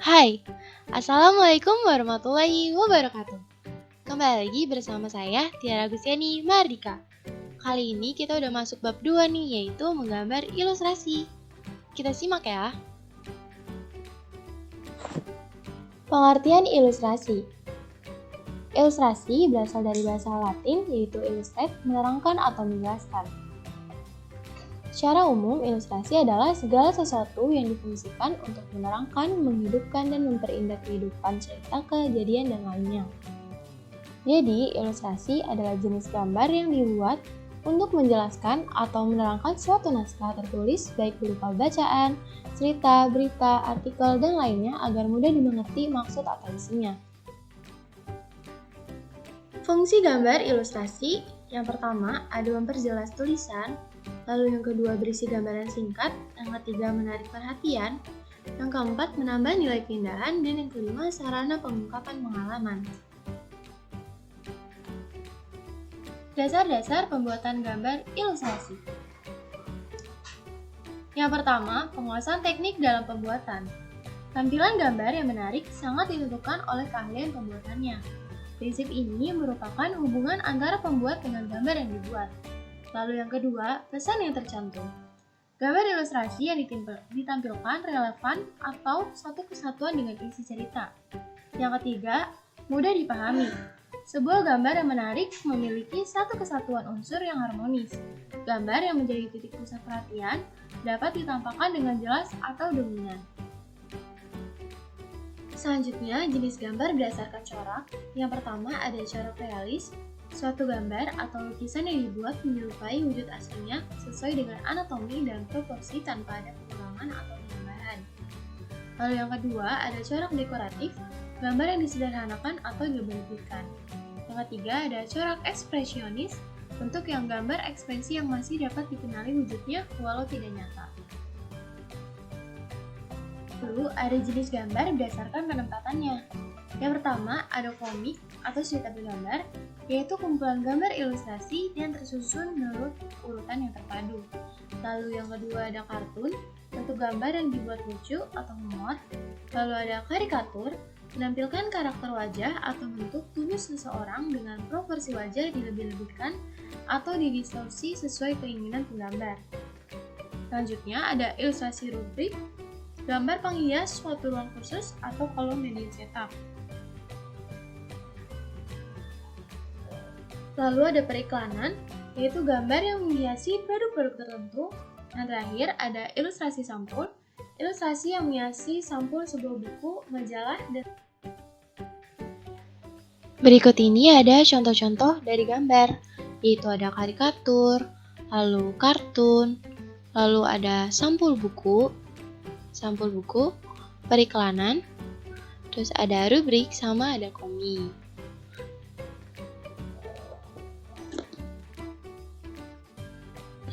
Hai, Assalamualaikum warahmatullahi wabarakatuh. Kembali lagi bersama saya, Tiara Gustiani Mardika. Kali ini kita udah masuk bab 2 nih, yaitu menggambar ilustrasi. Kita simak ya. Pengertian ilustrasi. Ilustrasi berasal dari bahasa Latin, yaitu illustrate, menerangkan atau menjelaskan. Secara umum, ilustrasi adalah segala sesuatu yang difungsikan untuk menerangkan, menghidupkan, dan memperindah kehidupan cerita, kejadian, dan lainnya. Jadi, ilustrasi adalah jenis gambar yang dibuat untuk menjelaskan atau menerangkan suatu naskah tertulis baik berupa bacaan, cerita, berita, artikel, dan lainnya agar mudah dimengerti maksud atau isinya. Fungsi gambar ilustrasi yang pertama ada memperjelas tulisan, lalu yang kedua berisi gambaran singkat, yang ketiga menarik perhatian, yang keempat menambah nilai keindahan, dan yang kelima sarana pengungkapan pengalaman. Dasar-dasar pembuatan gambar ilustrasi. Yang pertama, penguasaan teknik dalam pembuatan. Tampilan gambar yang menarik sangat ditentukan oleh keahlian pembuatannya. Prinsip ini merupakan hubungan antara pembuat dengan gambar yang dibuat. Lalu yang kedua, pesan yang tercantum. Gambar ilustrasi yang ditampilkan relevan atau satu kesatuan dengan isi cerita. Yang ketiga, mudah dipahami. Sebuah gambar yang menarik memiliki satu kesatuan unsur yang harmonis. Gambar yang menjadi titik pusat perhatian dapat ditampakkan dengan jelas atau dominan. Selanjutnya, jenis gambar berdasarkan corak. Yang pertama ada corak realis. Suatu gambar atau lukisan yang dibuat menyerupai wujud aslinya sesuai dengan anatomi dan proporsi tanpa ada pengurangan atau penambahan. Lalu yang kedua ada corak dekoratif, gambar yang disederhanakan atau dilebihkan. Yang ketiga ada corak ekspresionis, bentuk yang gambar ekspresi yang masih dapat dikenali wujudnya walau tidak nyata. Lalu ada jenis gambar berdasarkan penempatannya. Yang pertama ada komik atau cerita bergambar, yaitu kumpulan gambar ilustrasi yang tersusun menurut urutan yang terpadu. Lalu yang kedua ada kartun, bentuk gambar yang dibuat lucu atau memuat. Lalu ada karikatur, menampilkan karakter wajah atau bentuk tubuh seseorang dengan proporsi wajah dilebih-lebihkan atau didistorsi sesuai keinginan penggambar. Selanjutnya ada ilustrasi rubrik, gambar penghias suatu ruang khusus atau kolom media cetak. Lalu ada periklanan, yaitu gambar yang menghiasi produk-produk tertentu. Yang terakhir ada ilustrasi sampul, ilustrasi yang menghiasi sampul sebuah buku, majalah, dan berikut ini ada contoh-contoh dari gambar, yaitu ada karikatur, lalu kartun, lalu ada sampul buku, periklanan, terus ada rubrik, sama ada komik.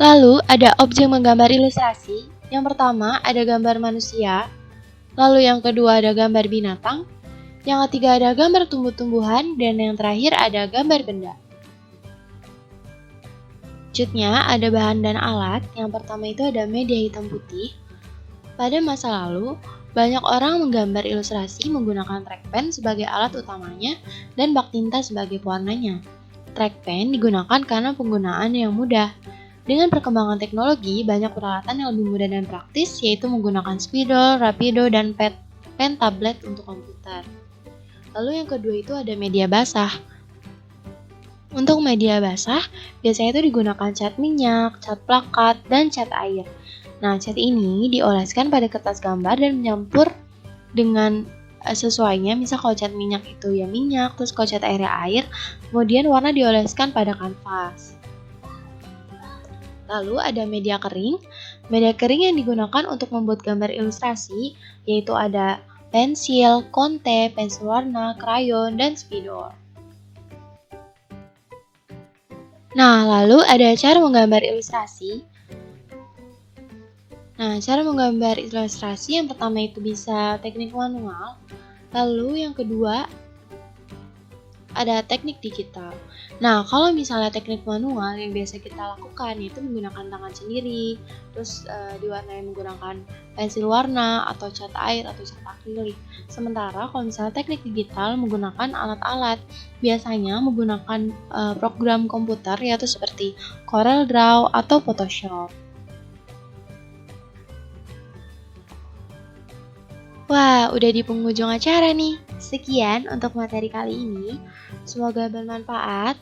Lalu ada objek menggambar ilustrasi. Yang pertama ada gambar manusia, lalu yang kedua ada gambar binatang, yang ketiga ada gambar tumbuh-tumbuhan, dan yang terakhir ada gambar benda. Selanjutnya ada bahan dan alat. Yang pertama itu ada media hitam putih. Pada masa lalu, banyak orang menggambar ilustrasi menggunakan trackpen sebagai alat utamanya dan bak tinta sebagai pewarnanya. Trackpen digunakan karena penggunaan yang mudah. Dengan perkembangan teknologi, banyak peralatan yang lebih mudah dan praktis, yaitu menggunakan spidol, rapido, dan pen tablet untuk komputer. Lalu yang kedua itu ada media basah. Untuk media basah, biasanya itu digunakan cat minyak, cat plakat, dan cat air. Nah, cat ini dioleskan pada kertas gambar dan menyampur dengan sesuainya. Misal kalau cat minyak itu ya minyak, terus kalau cat air ya air, kemudian warna dioleskan pada kanvas. Lalu ada media kering. Media kering yang digunakan untuk membuat gambar ilustrasi, yaitu ada pensil, konte, pensil warna, krayon, dan spidol. Nah, lalu ada cara menggambar ilustrasi. Cara menggambar ilustrasi yang pertama itu bisa teknik manual. Lalu yang kedua ada teknik digital. Nah, kalau misalnya teknik manual yang biasa kita lakukan yaitu menggunakan tangan sendiri, terus diwarnai menggunakan pensil warna atau cat air atau cat akrilik. Sementara kalau misalnya teknik digital menggunakan alat-alat, biasanya menggunakan program komputer yaitu seperti Corel Draw atau Photoshop. Wah, udah di penghujung acara nih. Sekian untuk materi kali ini. Semoga bermanfaat.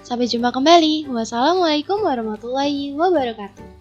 Sampai jumpa kembali. Wassalamualaikum warahmatullahi wabarakatuh.